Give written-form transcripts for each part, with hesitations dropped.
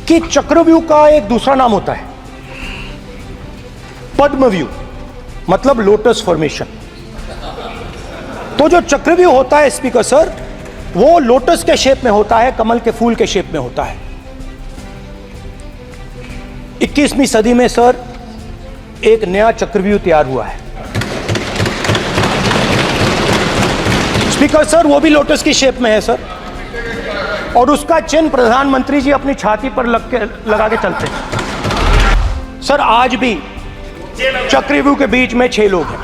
कि चक्रव्यूह का एक दूसरा नाम होता है पद्मव्यूह, मतलब लोटस फॉर्मेशन। तो जो चक्रव्यूह होता है स्पीकर सर, वो लोटस के शेप में होता है, कमल के फूल के शेप में होता है। 21वीं सदी में सर एक नया चक्रव्यूह तैयार हुआ है स्पीकर सर, वो भी लोटस की शेप में है सर, और उसका चिन्ह प्रधानमंत्री जी अपनी छाती पर लगा के चलते हैं सर। आज भी चक्रव्यूह के बीच में 6 लोग हैं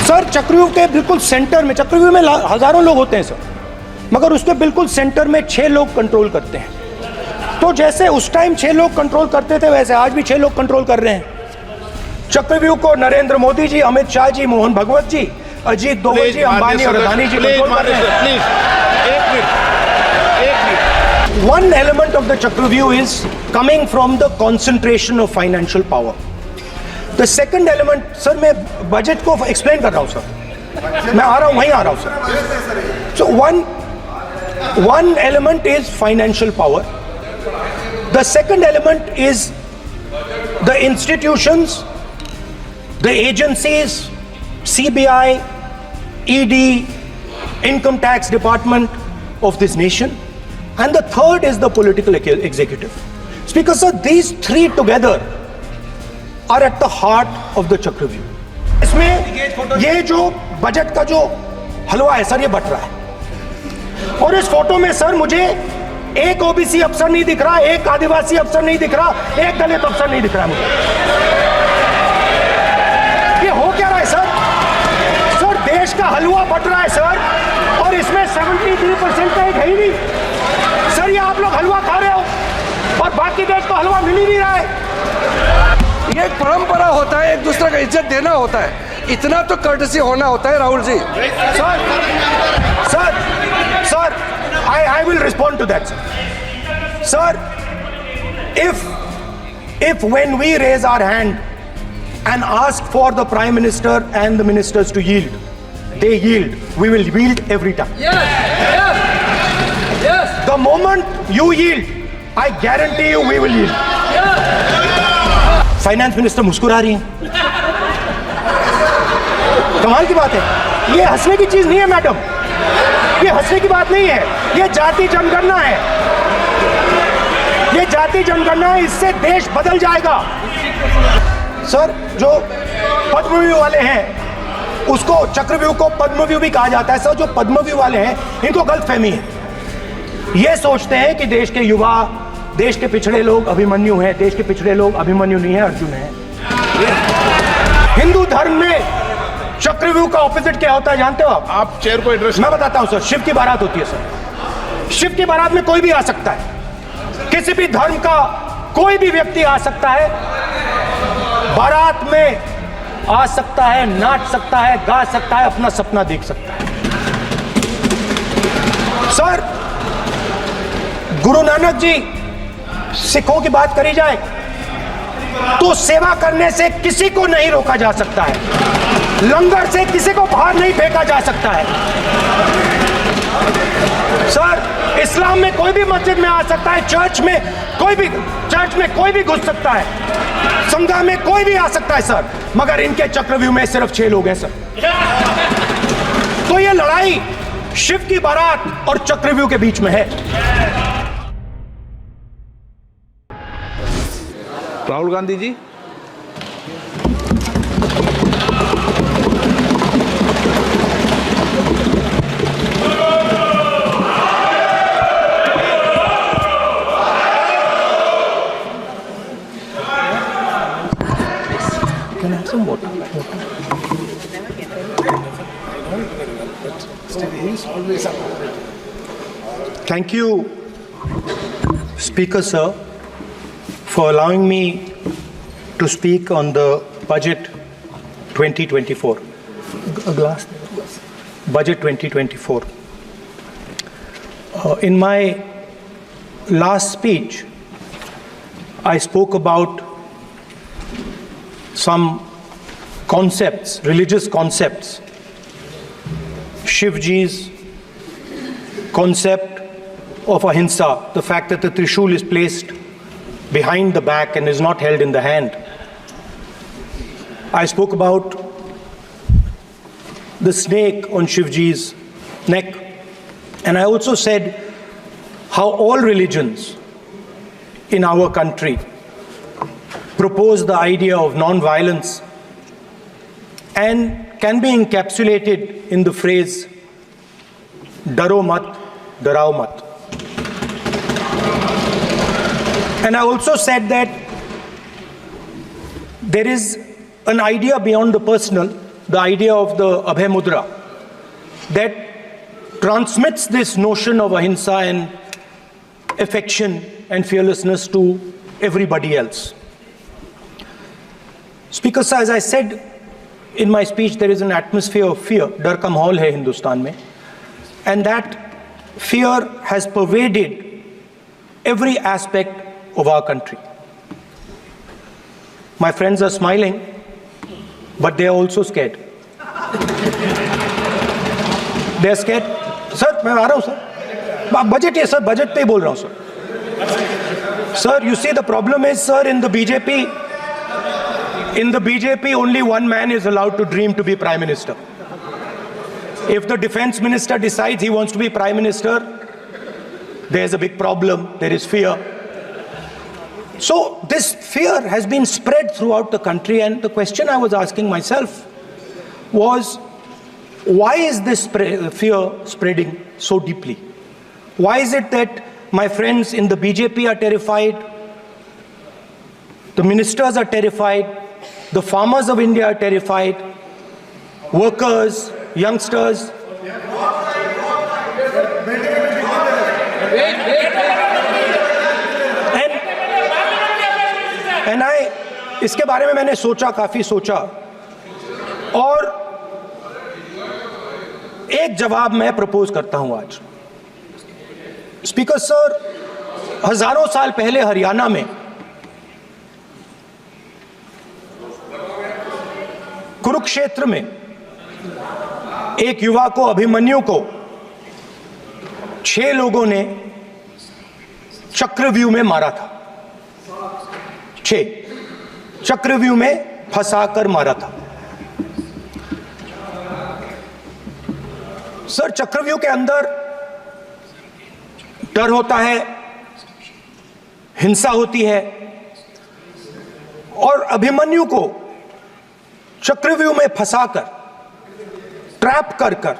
सर। चक्रव्यूह के बिल्कुल सेंटर में, चक्रव्यूह में हजारों लोग होते हैं सर, मगर उसके बिल्कुल सेंटर में 6 लोग कंट्रोल करते हैं। तो जैसे उस टाइम 6 लोग कंट्रोल करते थे, वैसे आज भी 6 लोग कंट्रोल कर रहे हैं चक्रव्यूह को। नरेंद्र मोदी जी, अमित शाह जी, मोहन भगवत जी, अजीत दोवल जी, अंबानी और अदानी जी कंट्रोल कर रहे हैं। One element of the Chakravyu is coming from the concentration of financial power. The second element, sir, मैं बजट को एक्सप्लेन कर रहा हूँ सर, मैं आ रहा हूँ, वहीं आ रहा हूँ sir. So one element is financial power. The second element is the institutions, the agencies, CBI, ED, Income Tax Department of this nation, and the third is the political executive. Speaker sir, these three together are at the heart of the Chakravyu. इसमें ये जो budget का जो हलवा है sir, ये but रहा है, और इस फोटो में सर मुझे एक ओबीसी अफसर नहीं दिख रहा, एक आदिवासी अफसर नहीं दिख रहा, एक दलित अफसर नहीं दिख रहा है मुझे। ये हो क्या रहा है सर? सर देश का हलवा बट रहा है सर, और इसमें 73% का एक है ही नहीं सर। ये आप लोग हलवा खा रहे हो और बाकी देश को हलवा मिल ही नहीं रहा है। ये एक परंपरा होता है, एक दूसरे का इज्जत देना होता है, इतना तो कर्टसी होना होता है Rahul ji. Sir I will respond to that, sir. Sir, if when we raise our hand and ask for the Prime Minister and the ministers to yield, they yield, we will yield every time. Yes. The moment you yield, I guarantee you we will yield. Finance minister मुस्कुरा रही हैं, कमाल की बात है। ये हंसने की चीज नहीं है मैडम, ये हंसने की बात नहीं है, ये जाति जनगणना है, ये जाति जनगणना है, इससे देश बदल जाएगा। सर जो पद्मव्यूह वाले हैं, उसको चक्रव्यूह को पद्मव्यूह भी कहा जाता है सर। जो पद्मव्यूह वाले हैं, इनको गलतफहमी है, ये सोचते हैं कि देश के युवा, देश के पिछड़े लोग अभिमन्यु हैं, देश के पिछड़े लोग अभिमन्यु नहीं है, अर्जुन है। हिंदू धर्म में चक्रव्यूह का ऑपोजिट क्या होता है जानते हो आप चेयर को एड्रेस, मैं बताता हूं सर। शिव की बारात होती है सर, शिव की बारात में कोई भी आ सकता है, किसी भी धर्म का कोई भी व्यक्ति आ सकता है, बारात में आ सकता है, नाच सकता है, गा सकता है, अपना सपना देख सकता है। सर गुरु नानक जी, सिखों की बात करी जाए तो सेवा करने से किसी को नहीं रोका जा सकता है, लंगर से किसी को बाहर नहीं फेंका जा सकता है। सर इस्लाम में कोई भी मस्जिद में आ सकता है, चर्च में कोई भी घुस सकता है, संघा में कोई भी आ सकता है सर, मगर इनके चक्रव्यूह में सिर्फ 6 लोग हैं सर। तो ये लड़ाई शिव की बारात और चक्रव्यूह के बीच में है। राहुल गांधी जी, Can I have some water? Thank you, Speaker sir, for allowing me to speak on the budget 2024. Budget 2024. In my last speech, I spoke about some concepts, religious concepts. Shivji's concept of ahimsa, the fact that the Trishul is placed behind the back and is not held in the hand. I spoke about the snake on Shivji's neck, and I also said how all religions in our country propose the idea of non-violence and can be encapsulated in the phrase "Daro mat, darao mat." And I also said that there is an idea beyond the personal, the idea of the Abhay Mudra, that transmits this notion of ahimsa and affection and fearlessness to everybody else. Speaker sir, as I said in my speech, there is an atmosphere of fear. Dar ka mahol hai Hindustan mein. And that fear has pervaded every aspect of our country. My friends are smiling, but they are also scared. They are scared. Sir, मैं आ रहा हूँ sir. Budget है sir, budget पे ही बोल रहा हूँ sir. Sir, you see the problem is sir, in the BJP only one man is allowed to dream to be Prime Minister. If the Defense Minister decides he wants to be Prime Minister, there is a big problem, there is fear. So this fear has been spread throughout the country, and the question I was asking myself was, why is this fear spreading so deeply? Why is it that my friends in the BJP are terrified, the ministers are terrified, the farmers of India are terrified, workers, youngsters? And इसके बारे में मैंने सोचा, काफी सोचा, और एक जवाब मैं प्रपोज करता हूं आज. स्पीकर सर, हजारों साल पहले हरियाणा में कुरुक्षेत्र में एक युवा को, अभिमन्यु को 6 लोगों ने चक्रव्यूह में मारा था. 6 चक्रव्यूह में फंसाकर मारा था. सर, चक्रव्यूह के अंदर डर होता है, हिंसा होती है, और अभिमन्यु को चक्रव्यूह में फंसाकर, ट्रैप कर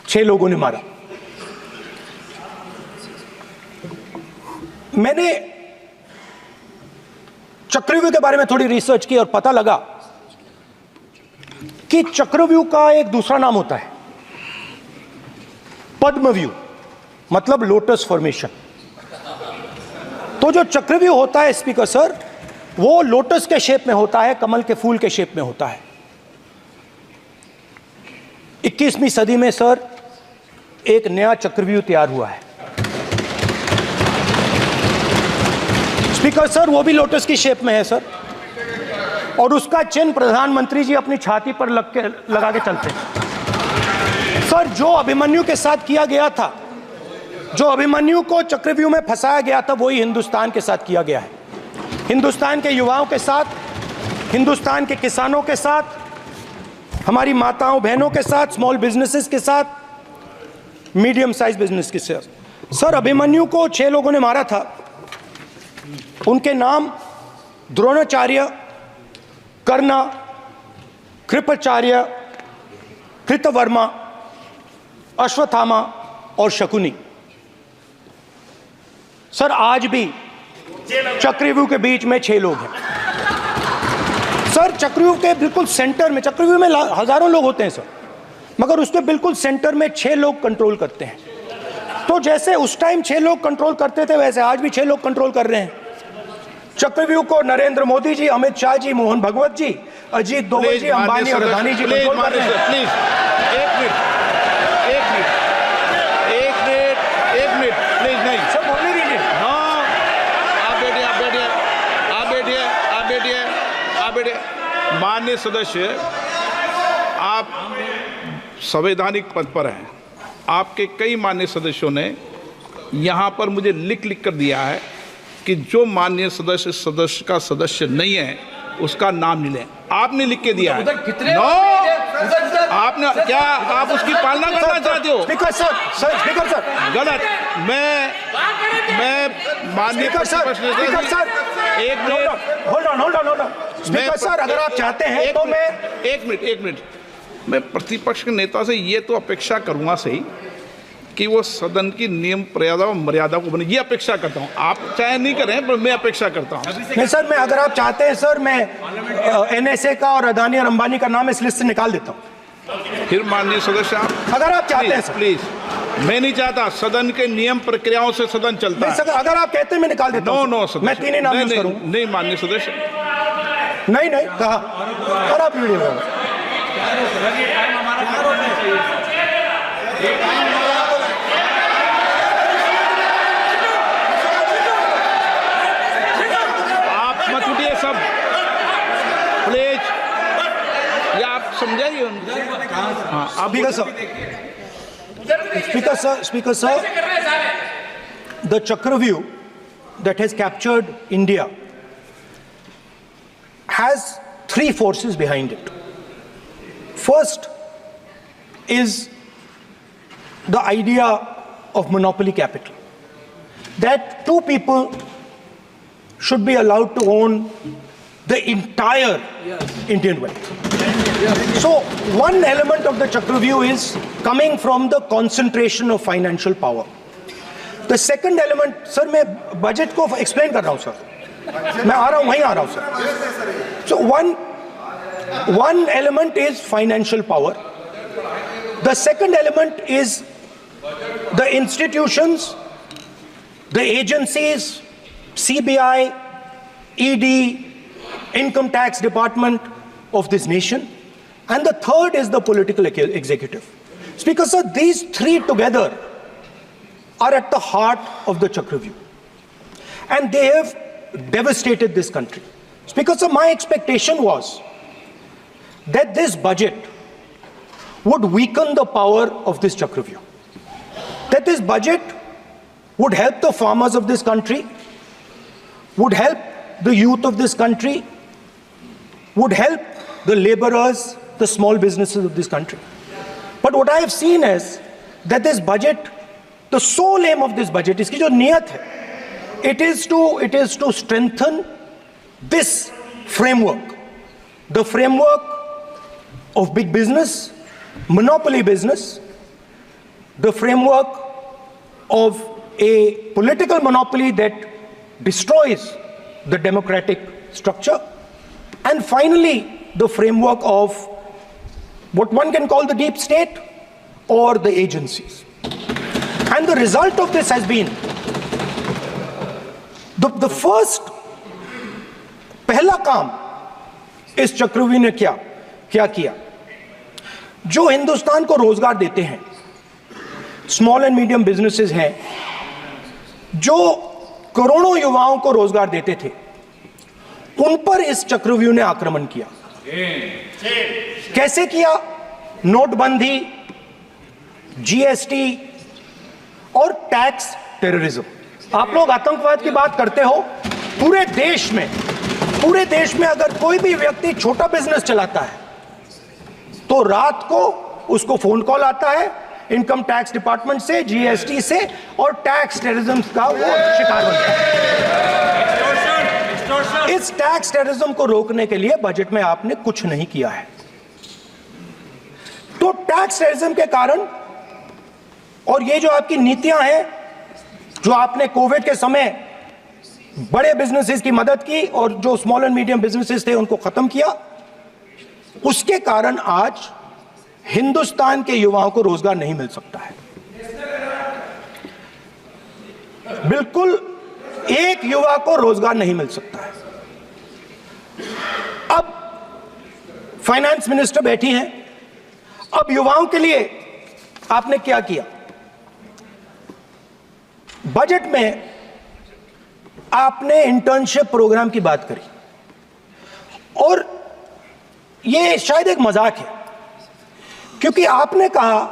6 लोगों ने मारा. मैंने चक्रव्यूह के बारे में थोड़ी रिसर्च की और पता लगा कि चक्रव्यूह का एक दूसरा नाम होता है पद्मव्यूह, मतलब लोटस फॉर्मेशन. तो जो चक्रव्यूह होता है स्पीकर सर, वो लोटस के शेप में होता है, कमल के फूल के शेप में होता है. 21वीं सदी में सर एक नया चक्रव्यूह तैयार हुआ है स्पीकर सर, वो भी लोटस की शेप में है सर, और उसका चिन्ह प्रधानमंत्री जी अपनी छाती पर लगा के चलते हैं. सर, जो अभिमन्यु के साथ किया गया था, जो अभिमन्यु को चक्रव्यूह में फंसाया गया था, वही हिंदुस्तान के साथ किया गया है. हिंदुस्तान के युवाओं के साथ, हिंदुस्तान के किसानों के साथ, हमारी माताओं बहनों के साथ, स्मॉल बिजनेसेस के साथ, मीडियम साइज बिजनेस के साथ. सर, अभिमन्यु को 6 लोगों ने मारा था. उनके नाम द्रोणाचार्य, कर्ण, कृपाचार्य, कृतवर्मा, अश्वत्थामा और शकुनी. सर, आज भी चक्रव्यूह के बीच में 6 लोग हैं. सर, चक्रव्यूह के बिल्कुल सेंटर में, चक्रव्यूह में हजारों लोग होते हैं सर, मगर उसके बिल्कुल सेंटर में 6 लोग कंट्रोल करते हैं. तो जैसे उस टाइम 6 लोग कंट्रोल करते थे, वैसे आज भी 6 लोग कंट्रोल कर रहे हैं. चक्रव्यूह को नरेंद्र मोदी जी, अमित शाह जी, मोहन भगवत जी, अजीत दोवल जी, अंबानी और अदानी जी कंट्रोल कर रहे हैं. प्लीज एक मिनट प्लीज. नहीं सब बोलने दीजिए. हाँ, आप बैठिए. माननीय सदस्य, आप संवैधानिक पद पर हैं. आपके कई माननीय सदस्यों ने यहाँ पर मुझे लिख लिख कर दिया है कि जो माननीय सदस्य का सदस्य नहीं है उसका नाम नहीं लें। आपने लिख के दिया है। नो, आपने क्या आप उसकी पालना करना चाहते हो? स्पीकर सर गलत। मैं माननीय स्पीकर सर एक minute, hold on speaker sir, अगर आप चाहते हैं तो मैं एक मिनट मैं प्रतिपक्ष के नेता से ये तो अपेक्षा करूंगा सही कि वो सदन की नियम मर्यादा को बने, ये अपेक्षा करता हूं। आप चाहे नहीं करें पर मैं अपेक्षा करता हूं। नहीं सर, मैं अगर आप चाहते हैं सर, मैं NSA का और अदानी और अंबानी का नाम इस लिस्ट से निकाल देता हूं। फिर माननीय सदस्य आप अगर आप चाहते हैं सर। प्लीज, मैं नहीं चाहता, सदन के नियम प्रक्रियाओं से सदन चलता है। अगर आप कहते हैं मैं निकाल देता हूं। नो मैं 3 ही नाम यूज करूं। नहीं माननीय सदस्य, नहीं कहा और आप वीडियो में आप मत उठिए सब प्लीज, या आप समझाइए उनको। हाँ आप Speaker sir, the Chakravyuh that has captured India has 3 forces behind it. First is the idea of monopoly capital, that 2 people should be allowed to own the entire Indian wealth. So one element of the Chakravyuh is coming from the concentration of financial power. The second element, sir, मैं budget को explain कर रहा हूं sir, मैं आ रहा हूं, वहीं आ रहा हूं sir. So one element is financial power. The second element is the institutions, the agencies, CBI, ED, Income Tax Department of this nation, and the third is the political executive. Speaker sir, these 3 together are at the heart of the Chakravyuh, and they have devastated this country. Speaker sir, my expectation was that this budget would weaken the power of this Chakravyuh, that this budget would help the farmers of this country, would help the youth of this country, would help the laborers, the small businesses of this country. But what I have seen is that this budget, the sole aim of this budget, iski jo niyat hai, it is to strengthen this framework, the framework of big business, monopoly business, the framework of a political monopoly that destroys the democratic structure, and finally the framework of what one can call the deep state or the agencies. And the result of this has been the first पहला काम इस चक्रव्यूह ने क्या किया, जो हिंदुस्तान को रोजगार देते हैं, स्मॉल एंड मीडियम बिजनेसेस हैं, जो करोड़ों युवाओं को रोजगार देते थे, उन पर इस चक्रव्यूह ने आक्रमण किया। कैसे किया? नोटबंदी, GST और टैक्स टेररिज्म। आप लोग आतंकवाद की बात करते हो, पूरे देश में अगर कोई भी व्यक्ति छोटा बिजनेस चलाता है तो रात को उसको फोन कॉल आता है इनकम टैक्स डिपार्टमेंट से, GST से, और टैक्स टेररिज्म का वो शिकार बनता है। इस टैक्स टेररिज्म को रोकने के लिए बजट में आपने कुछ नहीं किया है। तो टैक्स टेररिज्म के कारण और ये जो आपकी नीतियां हैं, जो आपने कोविड के समय बड़े बिजनेसेस की मदद की और जो स्मॉल एंड मीडियम बिजनेसेस थे उनको खत्म किया, उसके कारण आज हिंदुस्तान के युवाओं को रोजगार नहीं मिल सकता है। बिल्कुल एक युवा को रोजगार नहीं मिल सकता है। अब फाइनेंस मिनिस्टर बैठी हैं, अब युवाओं के लिए आपने क्या किया? बजट में आपने इंटर्नशिप प्रोग्राम की बात करी और यह शायद एक मजाक है, क्योंकि आपने कहा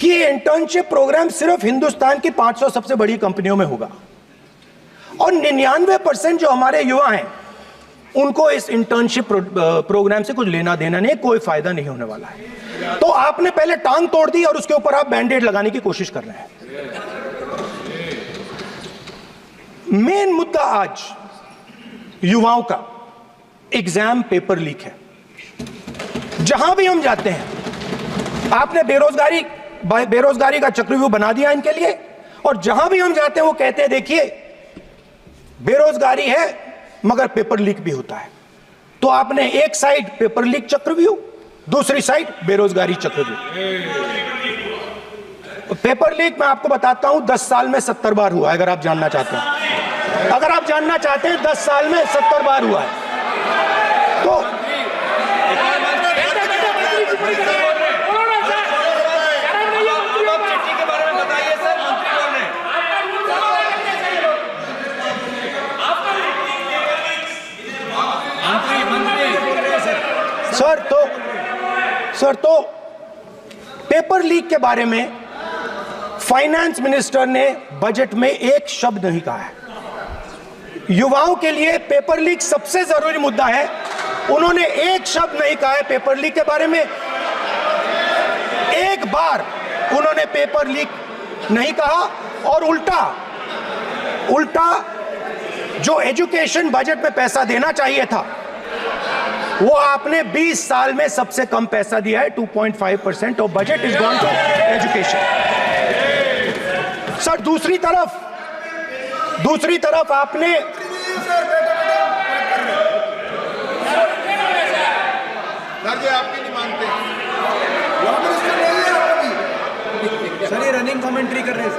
कि ये इंटर्नशिप प्रोग्राम सिर्फ हिंदुस्तान की 500 सबसे बड़ी कंपनियों में होगा और 99% जो हमारे युवा हैं उनको इस इंटर्नशिप प्रोग्राम से कुछ लेना देना नहीं, कोई फायदा नहीं होने वाला है। तो आपने पहले टांग तोड़ दी और उसके ऊपर आप बैंडेड लगाने की कोशिश कर रहे हैं। मेन मुद्दा आज युवाओं का एग्जाम पेपर लीक है। जहां भी हम जाते हैं आपने बेरोजगारी का चक्रव्यूह बना दिया इनके लिए, और जहां भी हम जाते हैं वो कहते हैं देखिए बेरोजगारी है मगर पेपर लीक भी होता है। तो आपने एक साइड पेपर लीक चक्रव्यूह, दूसरी साइड बेरोजगारी चक्रव्यूह। पेपर लीक मैं आपको बताता हूं 10 साल में 70 बार हुआ है। अगर आप जानना चाहते हैं, 10 साल में 70 बार हुआ है। तो सर तो पेपर लीक के बारे में फाइनेंस मिनिस्टर ने बजट में एक शब्द नहीं कहा है। युवाओं के लिए पेपर लीक सबसे जरूरी मुद्दा है, उन्होंने एक शब्द नहीं कहा है पेपर लीक के बारे में। एक बार उन्होंने पेपर लीक नहीं कहा और उल्टा जो एजुकेशन बजट में पैसा देना चाहिए था वो आपने 20 साल में सबसे कम पैसा दिया है। 2.5% of budget is gone to education. Sir दूसरी तरफ आपने आपकी नहीं मानते सर, ये रनिंग कमेंट्री कर रहे हैं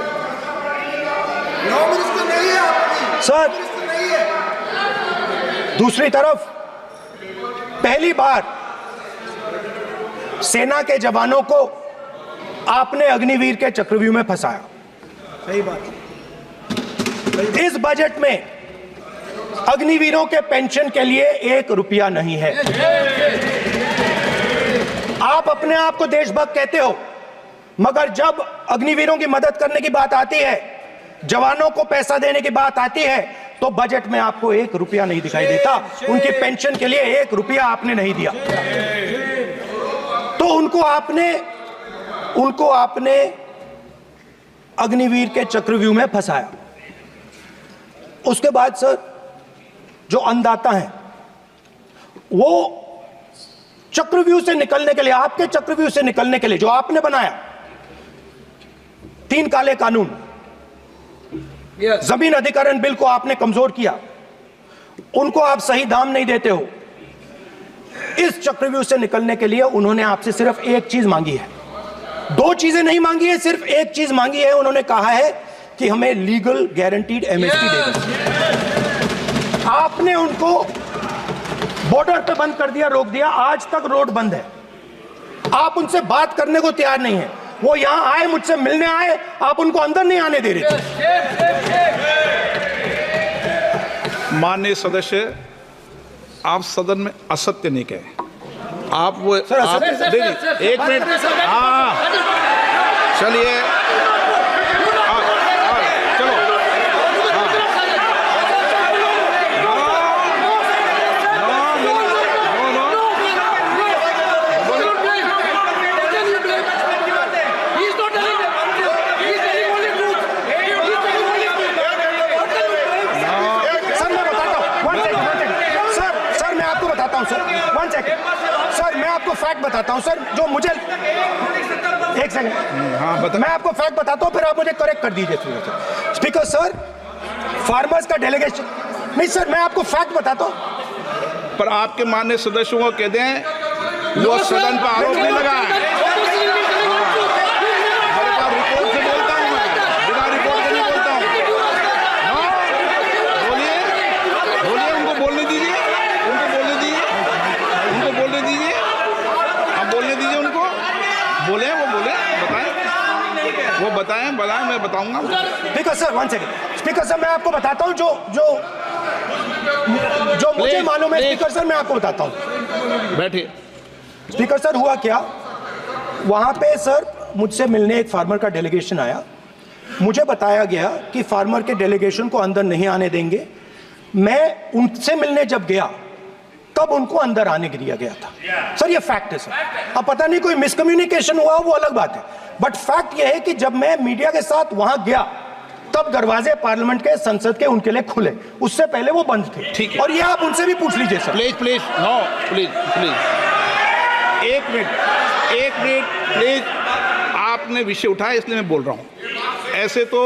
सर। दूसरी तरफ पहली बार सेना के जवानों को आपने अग्निवीर के चक्रव्यूह में फंसाया। सही बात। इस बजट में अग्निवीरों के पेंशन के लिए 1 रुपया नहीं है। आप अपने आप को देशभक्त कहते हो, मगर जब अग्निवीरों की मदद करने की बात आती है, जवानों को पैसा देने की बात आती है, तो बजट में आपको 1 रुपया नहीं दिखाई देता। उनकी पेंशन के लिए 1 रुपया आपने नहीं दिया। तो उनको आपने अग्निवीर के चक्रव्यूह में फंसाया। उसके बाद सर जो अन्नदाता हैं वो चक्रव्यूह से निकलने के लिए, आपके चक्रव्यूह से निकलने के लिए जो आपने बनाया 3 काले कानून, जमीन अधिग्रहण बिल को आपने कमजोर किया, उनको आप सही दाम नहीं देते हो। इस चक्रव्यूह से निकलने के लिए उन्होंने आपसे सिर्फ एक चीज मांगी है, 2 चीजें नहीं मांगी है, सिर्फ एक चीज मांगी है। उन्होंने कहा है कि हमें लीगल गारंटीड एमएसपी दे दो। आपने उनको बॉर्डर पे बंद कर दिया, रोक दिया, आज तक रोड बंद है। आप उनसे बात करने को तैयार नहीं है। वो यहां आए, मुझसे मिलने आए, आप उनको अंदर नहीं आने दे रहे थे। माननीय सदस्य, आप सदन में असत्य नहीं कहे। आप वो सर, आप देखिए 1 मिनट। हाँ चलिए, चलो। सर मैं आपको फैक्ट बताता हूं सर, जो मुझे एक सेकंड, हाँ बता। मैं आपको फैक्ट बताता हूं, फिर आप मुझे करेक्ट कर दीजिए। स्पीकर सर, फार्मर्स का डेलीगेशन नहीं सर, मैं आपको फैक्ट बताता हूं। पर आपके माननीय सदस्यों को कह दें वो सदन पर आरोप नहीं लगाए। रिपोर्ट से बोलता हूं मैं, बिना रिपोर्ट के नहीं बोलता हूं। बोलिए, उनको बोलने दीजिए, आप बोलने दीजिए उनको। बोले, वो बताएं, मैं बताऊंगा। Speaker sir 1 second. Speaker sir मैं आपको बताता हूं जो मुझे मालूम है। स्पीकर सर मैं आपको बताता हूं। बैठिए। स्पीकर सर हुआ क्या, वहां पे सर मुझसे मिलने एक फार्मर का डेलीगेशन आया। मुझे बताया गया कि फार्मर के डेलीगेशन को अंदर नहीं आने देंगे। मैं उनसे मिलने जब गया तब उनको अंदर आने दिया गया था। सर ये फैक्ट है सर। अब पता नहीं कोई मिसकम्युनिकेशन हुआ वो अलग बात है, बट फैक्ट ये है कि जब मैं मीडिया के साथ वहां गया तब दरवाजे पार्लियामेंट के, संसद के उनके लिए खुले, उससे पहले वो बंद थे। ठीक है। और ये आप उनसे भी पूछ लीजिए sir. Please please no please please एक मिनट प्लीज। आपने विषय उठाया इसलिए मैं बोल रहा हूं। ऐसे तो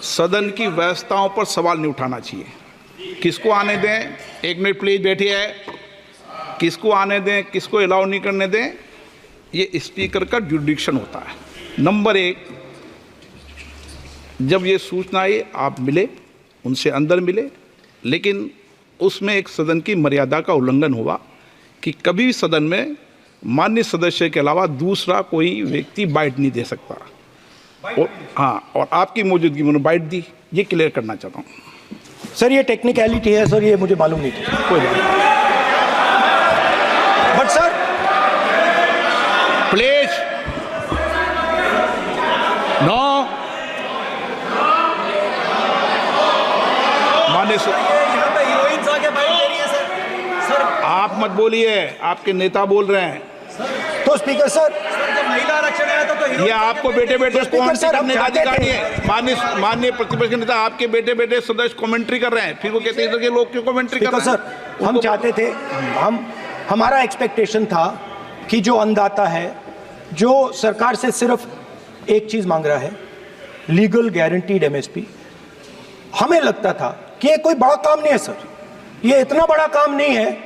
सदन की व्यवस्थाओं पर सवाल नहीं उठाना चाहिए। किसको आने दें, एक मिनट प्लीज बैठिए। किसको आने दें, किसको अलाउ नहीं करने दें, ये स्पीकर का जुडिक्शन होता है। नंबर एक, जब ये सूचना आई आप मिले, उनसे अंदर मिले, लेकिन उसमें एक सदन की मर्यादा का उल्लंघन हुआ कि कभी भी सदन में माननीय सदस्य के अलावा दूसरा कोई व्यक्ति बाइट नहीं दे सकता। और हाँ, और आपकी मौजूदगी में बाइट दी, ये क्लियर करना चाहता हूँ। सर ये टेक्निकलिटी है सर, ये मुझे मालूम नहीं था। कोई बात नहीं। But sir please no. माननीय यहाँ पे हीरोइंस आके बाइट दे रही है सर। आप मत बोलिए, आपके नेता बोल रहे हैं। तो स्पीकर सर, जब महिला आरक्षण आया तो ये आपको बेटे बेटे कमेंट्री सर, हम करने का चाहते अधिकार थे। नहीं है। माननीय प्रतिपक्ष के नेता आपके बेटे बेटे सदस्य कमेंट्री कर रहे हैं, फिर वो कहते हैं कि लोग क्यों कमेंट्री कर स्पीकर रहे हैं। सर, हम चाहते थे, हमारा एक्सपेक्टेशन था कि जो अन्नदाता है, जो सरकार से सिर्फ एक चीज मांग रहा है, लीगल गारंटीड एमएसपी। हमें लगता था कि ये कोई बड़ा काम नहीं है सर, ये इतना बड़ा काम नहीं है।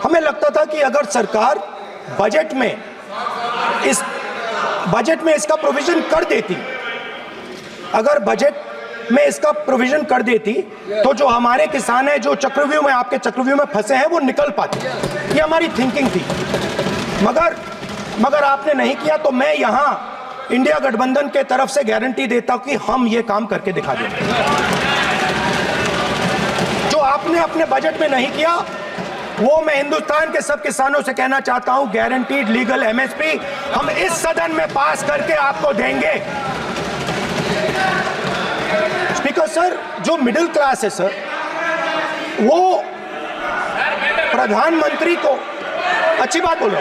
हमें लगता था कि अगर सरकार बजट में इसका प्रोविजन कर देती, अगर बजट में इसका प्रोविजन कर देती तो जो हमारे किसान हैं जो चक्रव्यूह में, आपके चक्रव्यूह में फंसे हैं, वो निकल पाते। ये हमारी थिंकिंग थी, मगर आपने नहीं किया। तो मैं यहां इंडिया गठबंधन के तरफ से गारंटी देता हूं कि हम ये काम करके दिखा देंगे। जो आपने अपने बजट में नहीं किया वो मैं हिंदुस्तान के सब किसानों से कहना चाहता हूं, गारंटीड लीगल एमएसपी हम इस सदन में पास करके आपको देंगे। स्पीकर सर, जो मिडिल क्लास है सर, वो प्रधानमंत्री को अच्छी बात बोलो।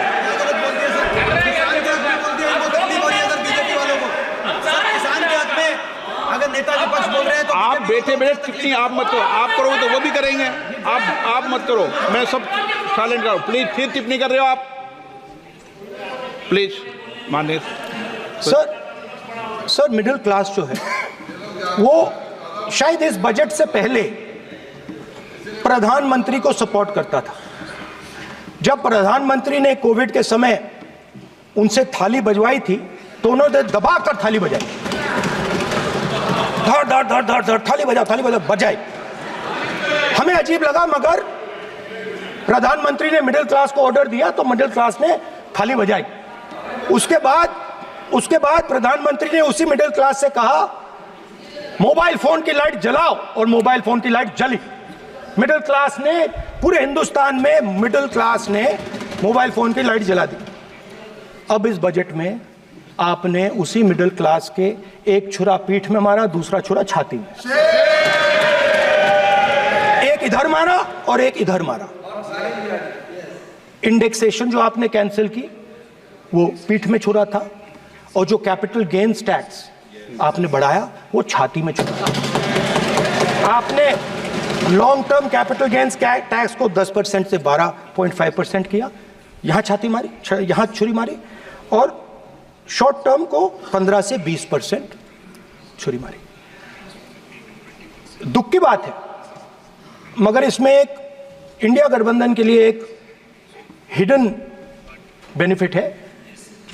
अगर नेता विपक्ष बोल रहे हैं तो आप बैठे बैठे टिप्पणी आप मत करो। आप करोगे तो वो भी करेंगे। आप मत करो, मैं सब साइलेंट करो प्लीज। फिर टिप्पणी कर रहे हो आप, प्लीज। माननीय सर मिडिल क्लास जो है वो शायद इस बजट से पहले प्रधानमंत्री को सपोर्ट करता था। जब प्रधानमंत्री ने कोविड के समय उनसे थाली बजवाई थी तो उन्होंने दबा कर थाली बजाई, धड़ धड़ धड़ धड़ धड़, थाली बजाओ बजाई। हमें अजीब लगा, मगर प्रधानमंत्री ने मिडिल क्लास को ऑर्डर दिया तो मिडिल क्लास ने थाली बजाई। उसके बाद प्रधानमंत्री ने उसी मिडिल क्लास से कहा मोबाइल फोन की लाइट जलाओ, और मोबाइल फोन की लाइट जली। मिडिल क्लास ने, पूरे हिंदुस्तान में मिडिल क्लास ने मोबाइल फोन की लाइट जला दी। अब इस बजट में आपने उसी मिडिल क्लास के एक छुरा पीठ में मारा, दूसरा छुरा छाती में, एक इधर मारा और एक इधर मारा। इंडेक्सेशन जो आपने कैंसिल की वो पीठ में छुरा था, और जो कैपिटल गेन्स टैक्स आपने बढ़ाया वो छाती में छुरा। आपने long term capital gains tax को 10% से 12.5% किया, यहां छाती मारी, यहां छुरी मारी, और शॉर्ट टर्म को 15 से 20% छुरी मारी। दुख की बात है, मगर इसमें एक इंडिया गठबंधन के लिए एक हिडन बेनिफिट है।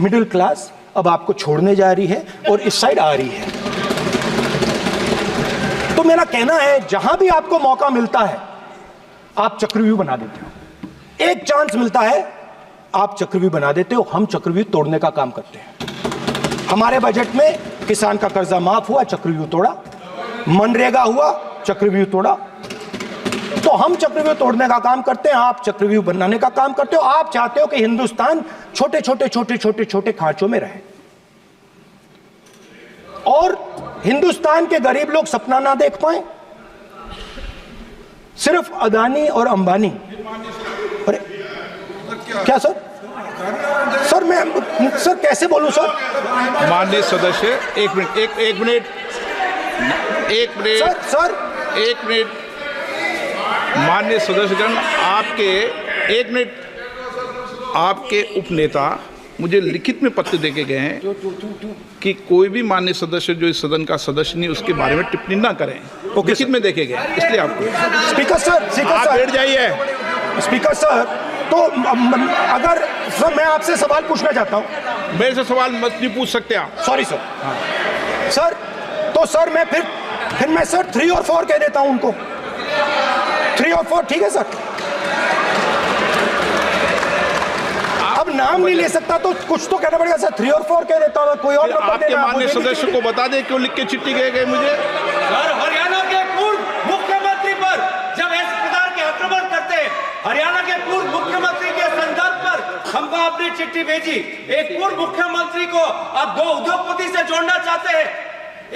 मिडिल क्लास अब आपको छोड़ने जा रही है और इस साइड आ रही है। तो मेरा कहना है, जहां भी आपको मौका मिलता है आप चक्रव्यूह बना देते हो। एक चांस मिलता है आप चक्रव्यूह बना देते हो। हम चक्रव्यूह तोड़ने का काम करते हैं। हमारे बजट में किसान का कर्जा माफ हुआ, चक्रव्यूह तोड़ा। मनरेगा हुआ, चक्रव्यूह तोड़ा। तो हम चक्रव्यूह तोड़ने का काम करते हैं, आप चक्रव्यूह बनाने का काम करते हो। आप चाहते हो कि हिंदुस्तान छोटे छोटे खांचों में रहे। और हिंदुस्तान के गरीब लोग सपना ना देख पाए? सिर्फ अदानी और अंबानी। अरे क्या सर? सर मैं सर कैसे बोलूं सर? माननीय सदस्य एक मिनट सर एक मिनट माननीय सदस्यगण, आपके उपनेता मुझे लिखित में पत्र देके गए हैं कि कोई भी माननीय सदस्य जो इस सदन का सदस्य नहीं उसके बारे में टिप्पणी ना करें। लिखित में देखे गए, इसलिए आपको स्पीकर सर आप बैठ जाइए। स्पीकर सर, तो अगर सर मैं आपसे सवाल पूछना चाहता हूं। मेरे से सवाल मत नहीं पूछ सकते आप। Sorry sir. सर तो सर मैं फिर मैं सर 3 और 4 कह देता हूं उनको। 3 और 4 ठीक है सर? अब नाम नहीं ले सकता तो कुछ तो कहना पड़ेगा सर। 3 और 4 कह देता हूं, कोई और नंबर आपके देना। माननीय सदस्य को बता दें क्यों लिख के चिट्ठी गए मुझे। सर हरियाणा के पूर्व मुख्यमंत्री पर जब इस प्रकार के आक्रमण करते हैं, हरियाणा के पूर्व मुख्यमंत्री के संदर्भ पर हमको आपने चिट्ठी भेजी। एक पूर्व मुख्यमंत्री को आप 2 उद्योगपति से जोड़ना चाहते हैं,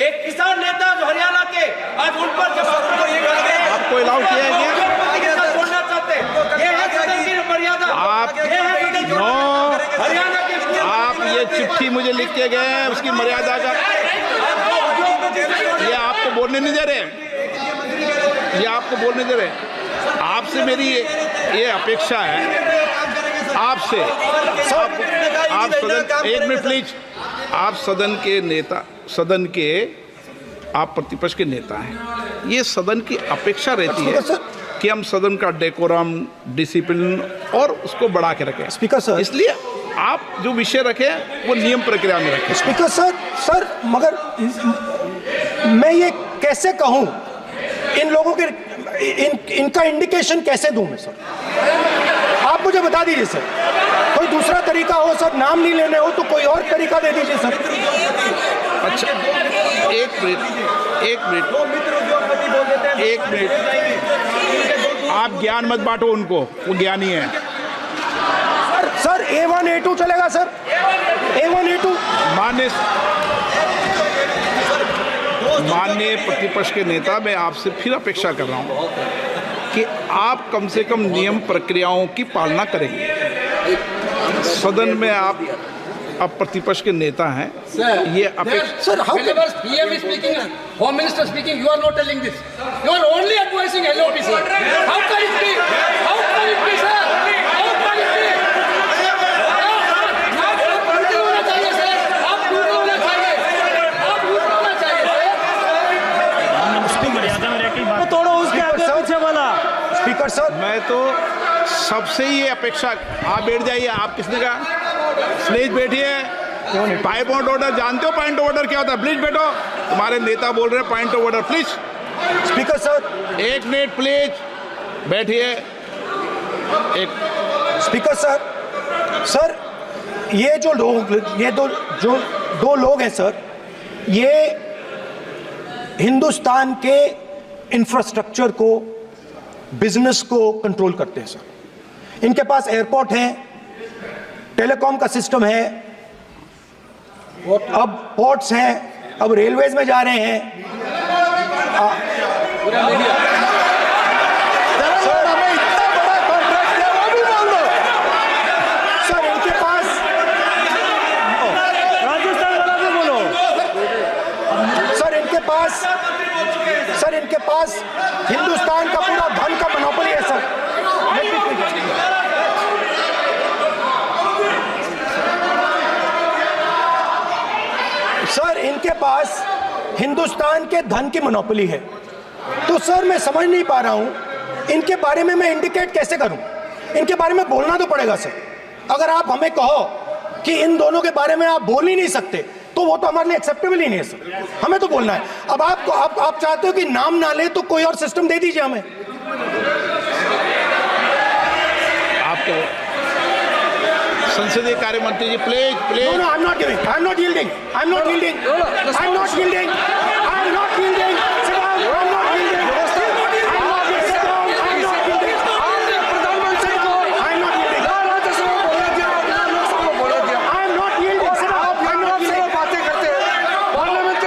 एक किसान नेता जो हरियाणा के, आज उन पर जब आपको अलाउ किया है क्या? उद्योगपति के साथ जोड़ना चाहते हैं, ये है सदन की मर्यादा। आप ये है सदन की मर्यादा। हरियाणा के आप ये चिट्ठी मुझे लिख के गए हैं, उसकी मर्यादा का ये आपको बोलने नहीं दे रहे, ये आपको बोलने दे रहे। आपसे मेरी ये अपेक्षा है आपसे। आप सदन, एक मिनट प्लीज। आप सदन के नेता, सदन के आप प्रतिपक्ष के नेता हैं। ये सदन की अपेक्षा रहती है कि हम सदन का डेकोरम, डिसिप्लिन और उसको बढ़ा के रखें। स्पीकर सर, इसलिए आप जो विषय रखें वो नियम प्रक्रिया में रखें। स्पीकर सर मगर मैं ये कैसे कहूं? इन लोगों के इनका इंडिकेशन कैसे दूं मैं सर? आप मुझे बता दीजिए सर। कोई दूसरा तरीका हो सर, नाम नहीं लेने हो तो कोई और तरीका दे दीजिए सर। अच्छा एक मिनट आप ज्ञान मत बांटो उनको, वो ज्ञानी है। सर A1 A2 चलेगा सर? A1 A2 माननीय प्रतिपक्ष के नेता, मैं आपसे फिर अपेक्षा कर रहा हूं कि आप कम से कम नियम प्रक्रियाओं की पालना करेंगे। सदन में आप प्रतिपक्ष के नेता हैं, ये अपेक्षा। Sir Whenever PM is speaking, Home Minister speaking, you are not telling this. You are only advising LOP, sir. How can it be? How can it be, sir? How can it be? आप दूर होना चाहिए, sir. आप दूर होना चाहिए. आप दूर होना चाहिए, sir. तोड़ो उसके आगे पीछे वाला। स्पीकर सर, मैं तो सबसे ये अपेक्षा। आप बैठ जाइए। आप किसने कहा? प्लीज बैठिए। पॉइंट ऑफ ऑर्डर जानते हो? पॉइंट ऑफ ऑर्डर क्या होता है? प्लीज बैठो। तुम्हारे नेता बोल रहे हैं point of order, please. Speaker sir, एक मिनट प्लीज बैठिए। एक स्पीकर सर, ये जो दो लोग हैं सर, ये हिंदुस्तान के इंफ्रास्ट्रक्चर को, बिजनेस को कंट्रोल करते हैं सर। इनके पास एयरपोर्ट है, टेलीकॉम का सिस्टम है, अब पोर्ट्स हैं, अब रेलवेज में जा रहे हैं। सर हमें इतना बड़ा कॉन्ट्रैक्ट दिया, वो भी बोल दो सर। इनके पास राजस्थान वाला भी बोलो। सर इनके पास हिंदुस्तान का पूरा धन का मोनोपोली है सर। सर इनके पास हिंदुस्तान के धन की मोनोपोली है। तो सर मैं समझ नहीं पा रहा हूं इनके बारे में मैं इंडिकेट कैसे करूं? इनके बारे में बोलना तो पड़ेगा सर। अगर आप हमें कहो कि इन दोनों के बारे में आप बोल ही नहीं सकते तो वो तो हमारे लिए एक्सेप्टेबल ही नहीं है सर। हमें तो बोलना है। अब आप चाहते हो कि नाम ना ले तो कोई और सिस्टम दे दीजिए हमें। आपको संसदीय कार्य मंत्री जी please No, I'm not giving. I'm not yielding. I'm not yielding. I'm not yielding. I'm not yielding. Sit down. I'm not yielding. I'm not yielding. Sit down. I'm not yielding. प्रधानमंत्री को I'm not yielding. Rajya Sabha बोला दिया, लोकसभा बोला दिया। I'm not yielding. Sit down. आप I'm not आपसे yielding. बातें करते हैं, पार्लियामेंट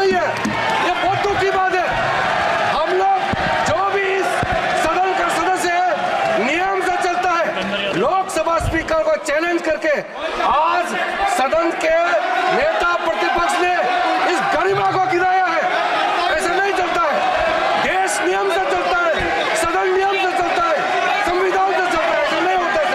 नहीं है, ये बहुत दुख की बात है। हम लोग जो भी इस सदन का सदस्य है नियम से चलता है। लोकसभा स्पीकर को चैलेंज करके आज सदन के नेता प्रतिपक्ष ने इस गरिमा को गिराया है। ऐसा नहीं चलता है, देश नियम से चलता है, सदन नियम से चलता है, संविधान से चलता है, ऐसा नहीं होता है।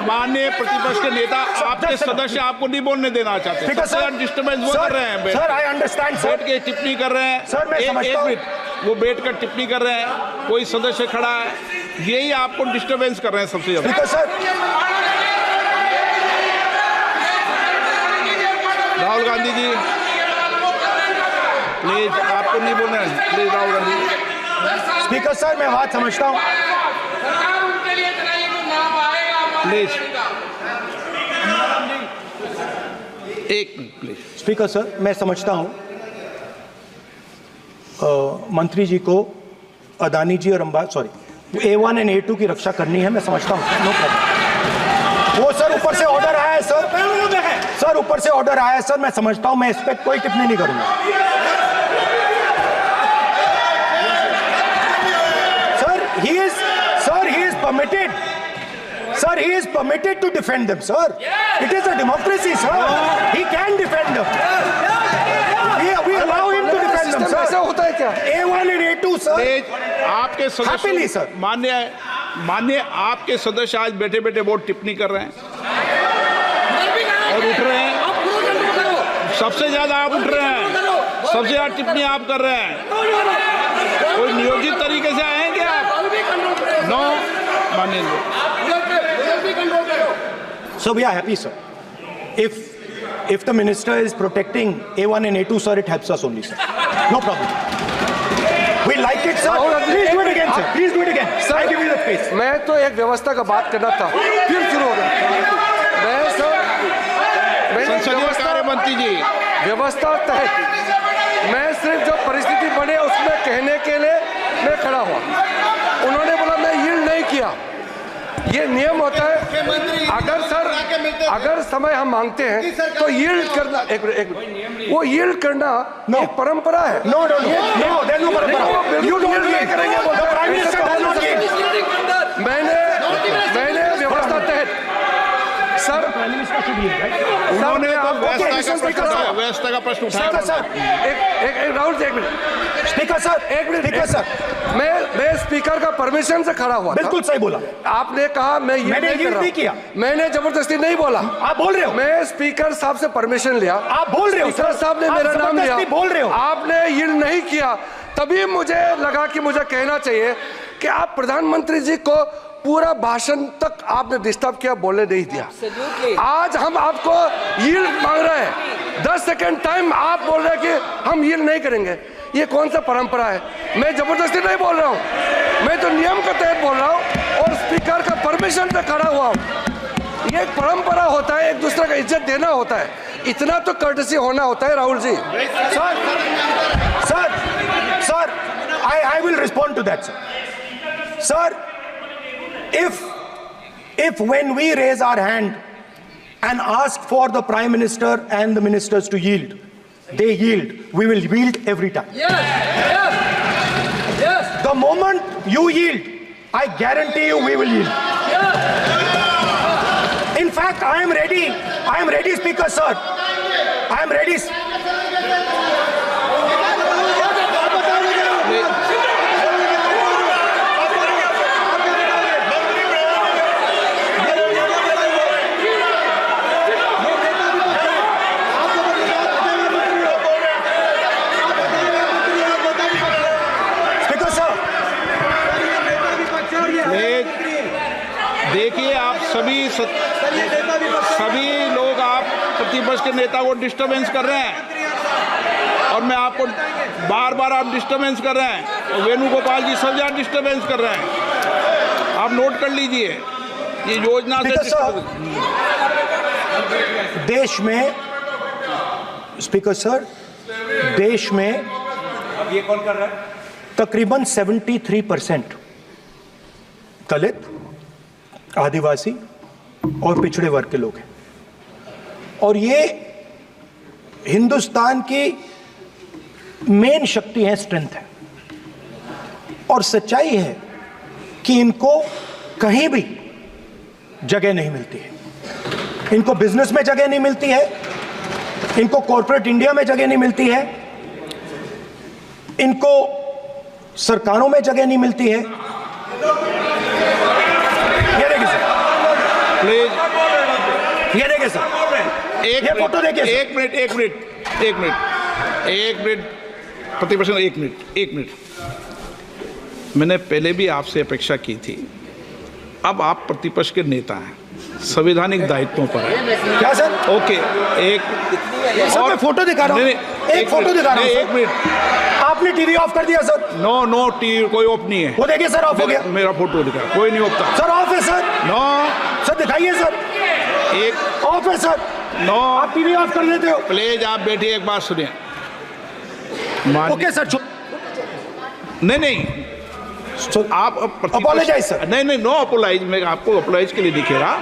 माननीय प्रतिपक्ष के नेता आपके सदस्य आपको नहीं बोलने देना चाहते, डिस्टर्बेंस वो कर रहे हैं। सर आई अंडरस्टैंड सर, बैठ के टिप्पणी कर रहे हैं। सर, मैं समझता एक हूं। मिनट, वो बैठ कर टिप्पणी कर रहे हैं, कोई सदस्य खड़ा है, यही आपको डिस्टर्बेंस कर रहे हैं सबसे ज्यादा। सर राहुल गांधी जी प्लीज, आपको नहीं बोलना है, please Rahul Gandhi. Speaker sir मैं बात समझता हूँ, प्लीज एक मिनट प्लीज। स्पीकर सर मैं समझता हूँ मंत्री जी को अदानी जी और A1 एंड A2 की रक्षा करनी है, मैं समझता हूँ, नो प्रॉब्लम। वो सर ऊपर से ऑर्डर आया है सर ऊपर से ऑर्डर आया है सर, मैं समझता हूँ, मैं इस पर कोई टिप्पणी नहीं करूंगा। Sir he is permitted. Sir, he is permitted to defend them, sir. It is a democracy, sir. He can defend them. We allow him to defend them, sir. ऐसा होता है क्या? A1 and A2, sir. आपके Happily, sir. सदस्य मान्य आपके सदस्य आज बैठे बैठे बहुत टिप्पणी कर रहे हैं और उठ रहे हैं, सबसे ज्यादा आप उठ रहे हैं, सबसे ज्यादा टिप्पणी आप कर रहे हैं। कोई नियोजित तरीके से आए हैं क्या आप? नो माननीय। So we are happy, sir. If the minister is protecting A1 and A2, sir, it helps us only, sir. No problem. We like it, sir. Please do it again, sir. Please do it again. Sir, I give you the space. मैं तो एक व्यवस्था का बात करना था, फिर शुरू हो गया। संसदीय कार्य मंत्री जी, व्यवस्था तहत मैं सिर्फ जो परिस्थिति बने उसमें कहने के लिए मैं खड़ा हुआ। उन्होंने बोला मैं यील्ड नहीं किया, ये नियम होता है। अगर समय हम मांगते हैं तो यील्ड करना, एक मिनट, वो यील्ड करना एक परंपरा है। No, there's no परंपरा. You don't नहीं करेंगे बोलते हैं। Prime Minister does not yield. मैंने व्यवस्था तहत सर उन्होंने तो व्यवस्था का प्रश्न स्पीकर उठाया। सर राहुल जी एक minute, speaker sir speaker sir मैं स्पीकर का परमिशन से खड़ा हुआ था। बिल्कुल सही बोला आपने कहा मैं ये मैंने नहीं कर रहा नहीं किया। मैंने जबरदस्ती नहीं बोला। आप बोल रहे हो, मैं स्पीकर साहब से परमिशन लिया। आप बोल रहे हो, स्पीकर साहब ने आप मेरा नाम लिया, जबरदस्ती बोल रहे हो। आपने यील्ड नहीं किया, तभी मुझे लगा कि मुझे कहना चाहिए कि आप प्रधानमंत्री जी को पूरा भाषण तक आपने डिस्टर्ब किया, बोलने नहीं दिया। आज हम आपको यील्ड मांग रहे हैं, 10 सेकंड टाइम आप बोल रहे हैं कि हम यील्ड नहीं करेंगे। ये कौन सा परंपरा है? मैं जबरदस्ती नहीं बोल रहा हूँ, मैं तो नियम के तहत बोल रहा हूँ और स्पीकर का परमिशन से खड़ा हुआ हूँ। ये एक परंपरा होता है, एक दूसरे का इज्जत देना होता है, इतना तो कर्टसी होना होता है। Rahul ji sir I will respond to that, sir. If when we raise our hand and ask for the Prime Minister and the ministers to yield, they yield, we will yield every time. Yes. The moment you yield, I guarantee you we will yield. In fact, I am ready, Speaker sir. I am ready. देखिए आप सभी लोग आप प्रतिपक्ष के नेता को disturbance कर रहे हैं और मैं आपको बार बार आप डिस्टर्बेंस कर रहे हैं। वेणुगोपाल जी सब जगह डिस्टर्बेंस कर रहे हैं, आप नोट कर लीजिए। ये योजना से स्पीकर साहब, देश में स्पीकर सर, देश में अब ये कौन कर रहा है? तकरीबन 73% दलित, आदिवासी और पिछड़े वर्ग के लोग हैं, और ये हिंदुस्तान की मेन शक्ति है, स्ट्रेंथ है। और सच्चाई है कि इनको कहीं भी जगह नहीं मिलती है। इनको बिजनेस में जगह नहीं मिलती है, इनको कॉर्पोरेट इंडिया में जगह नहीं मिलती है, इनको सरकारों में जगह नहीं मिलती है। ये देखिए सर, प्लीज ये देखिए सर, एक ये फोटो देखिए सर। एक मिनट प्रतिपक्ष, एक मिनट। मैंने पहले भी आपसे अपेक्षा की थी, अब आप प्रतिपक्ष के नेता हैं, संवैधानिक दायित्वों पर है। क्या सर? ओके, एक सर मैं फोटो दिखा रहा हूँ, एक फोटो दिखा रहा हूँ। एक मिनट, आपने टीवी ऑफ कर दिया सर। नो टीवी कोई ऑफ नहीं है। वो देखिए सर, ऑफ हो गया। मेरा फोटो दिखा, कोई नहीं होता सर ऑफ है सर। नो सर दिखाइए सर, एक ऑफ है सर। नो आप टीवी ऑफ कर देते हो। प्लीज आप बैठिए, एक बात सुनिए। ओके सर, नहीं आप Apologize, sir. नहीं नो अपोलाइज, मैं आपको अपोलाइज के लिए दिखे रहा।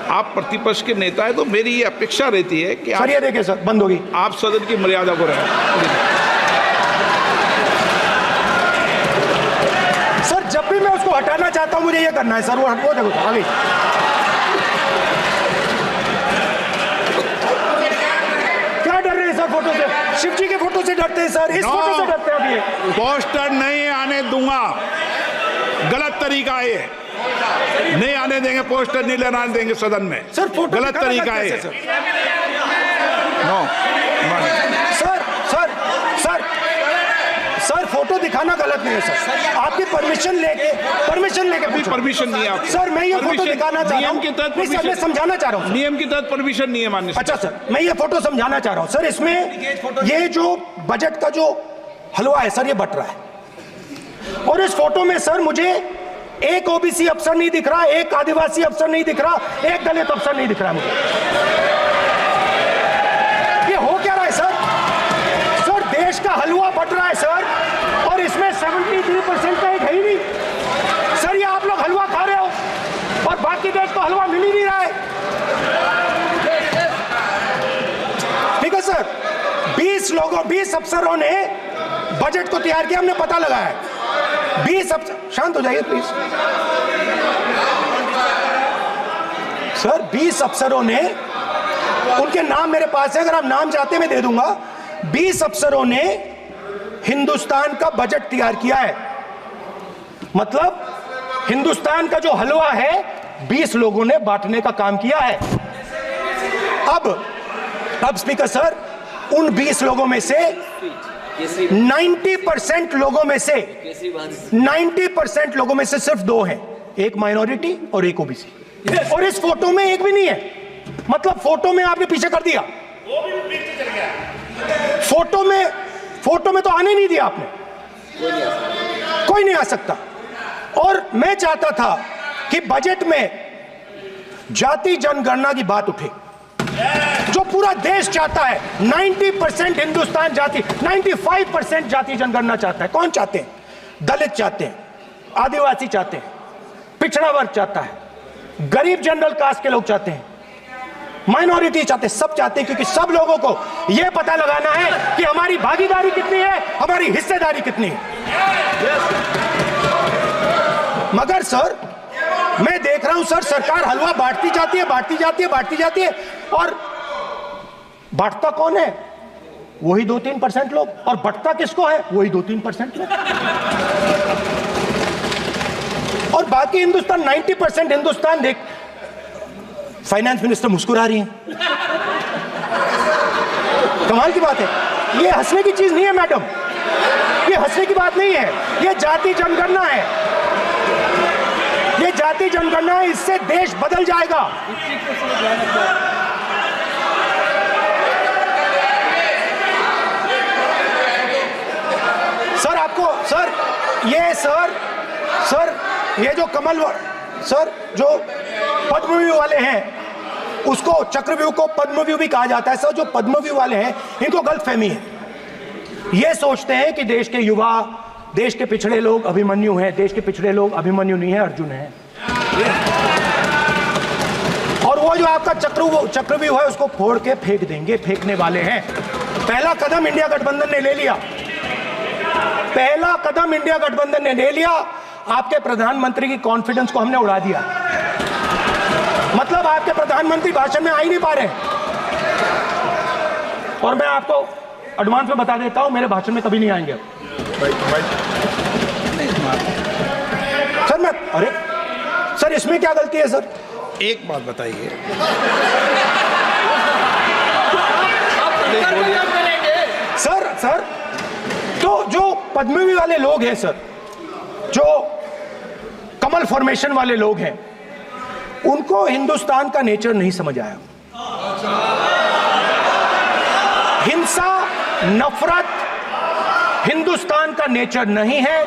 आप प्रतिपक्ष के नेता है तो मेरी ये अपेक्षा रहती है कि सर ये देखिए सर, बंद होगी। आप सदन की मर्यादा को रखें। सर जब भी मैं उसको हटाना चाहता हूं मुझे ये करना है सर, वो हटो, देखो आ गई। क्या डर रहे हैं सर फोटो से? शिव जी के फोटो से डरते हैं सर, इस फोटो से डरते हैं अभी। पोस्टर नहीं आने दूंगा, गलत तरीका है ये, नहीं आने देंगे, पोस्टर नहीं लेना देंगे सदन में। सर फोटो गलत तरीका है। सर नो सर फोटो दिखाना गलत नहीं है सर। आपकी परमिशन लेके पूछो। परमिशन नहीं है आपको। सर मैं ये फोटो Permission- दिखाना चाह रहा नियम हूं। के तहत नहीं सर, मैं समझाना चाह रहा हूं। नियम के तहत परमिशन नहीं है माननीय। अच्छा सर, मैं ये फोटो समझाना चाह रहा हूं सर। इसमें ये जो बजट का जो हलवा है सर, ये बट रहा है, और इस फोटो में सर मुझे एक ओबीसी अफसर नहीं दिख रहा, एक आदिवासी अफसर नहीं दिख रहा, एक दलित अफसर नहीं दिख रहा मुझे। ये हो क्या रहा है सर? सर देश का हलवा बट रहा है सर, और इसमें 73% का एक है ही नहीं सर। ये आप लोग हलवा खा रहे हो और बाकी देश को हलवा मिल ही नहीं रहा है। ठीक है सर, 20 अफसरों ने बजट को तैयार किया, हमने पता लगाया है। 20 अफसर, शांत हो जाइए प्लीज सर। 20 अफसरों ने, उनके नाम मेरे पास है, अगर आप नाम चाहते मैं दे दूंगा। 20 अफसरों ने हिंदुस्तान का बजट तैयार किया है। मतलब हिंदुस्तान का जो हलवा है 20 लोगों ने बांटने का काम किया है। अब स्पीकर सर, उन 20 लोगों में से 90% लोगों में से सिर्फ 2 हैं, एक माइनॉरिटी और एक ओबीसी। और इस फोटो में एक भी नहीं है। मतलब फोटो में आपने पीछे कर दिया, फोटो में तो आने नहीं दिया आपने, कोई नहीं आ सकता। और मैं चाहता था कि बजट में जाति जनगणना की बात उठे, जो पूरा देश चाहता है। 90% हिंदुस्तान जाति, 95% जाति जनगणना चाहता है। कौन चाहते हैं? दलित चाहते हैं, आदिवासी चाहते हैं, पिछड़ा वर्ग चाहता है, गरीब जनरल कास्ट के लोग चाहते हैं, माइनॉरिटी चाहते हैं, सब चाहते हैं, क्योंकि सब लोगों को यह पता लगाना है कि हमारी भागीदारी कितनी है, हमारी हिस्सेदारी कितनी है। मगर सर मैं देख रहा हूं सर, सरकार हलवा बांटती जाती है, और बांटता कौन है? वही 2-3% लोग, और बंटता किसको है? वही 2-3% लोग। और बाकी हिंदुस्तान, 90% हिंदुस्तान देख। फाइनेंस मिनिस्टर मुस्कुरा रही हैं। कमाल की बात है, ये हंसने की चीज नहीं है मैडम, ये हंसने की बात नहीं है, ये जाति जनगणना है, ये जाति जनगणना है। इससे देश बदल जाएगा। सर आप आपको सर ये जो सर जो पद्मव्यूह वाले हैं उसको चक्रव्यूह को पद्मव्यूह भी कहा जाता है। सर जो पद्मव्यूह वाले हैं इनको गलतफहमी है, ये सोचते हैं कि देश के युवा, देश के पिछड़े लोग अभिमन्यु हैं। देश के पिछड़े लोग अभिमन्यु नहीं है, अर्जुन है। और वो जो आपका चक्रव्यूह है उसको फोड़ के फेंक देंगे, फेंकने वाले हैं। पहला कदम इंडिया गठबंधन ने ले लिया, पहला कदम इंडिया गठबंधन ने ले लिया। आपके प्रधानमंत्री की कॉन्फिडेंस को हमने उड़ा दिया। मतलब आपके प्रधानमंत्री भाषण में आ ही नहीं पा रहे। और मैं आपको एडवांस में बता देता हूं, मेरे भाषण में कभी नहीं आएंगे सर। अरे सर इसमें क्या गलती है सर? एक बात बताइए, सर तो जो पद्मव्यूह वाले लोग हैं सर, जो कमल फॉर्मेशन वाले लोग हैं, उनको हिंदुस्तान का नेचर नहीं समझ आया। हिंसा, नफरत हिंदुस्तान का नेचर नहीं है।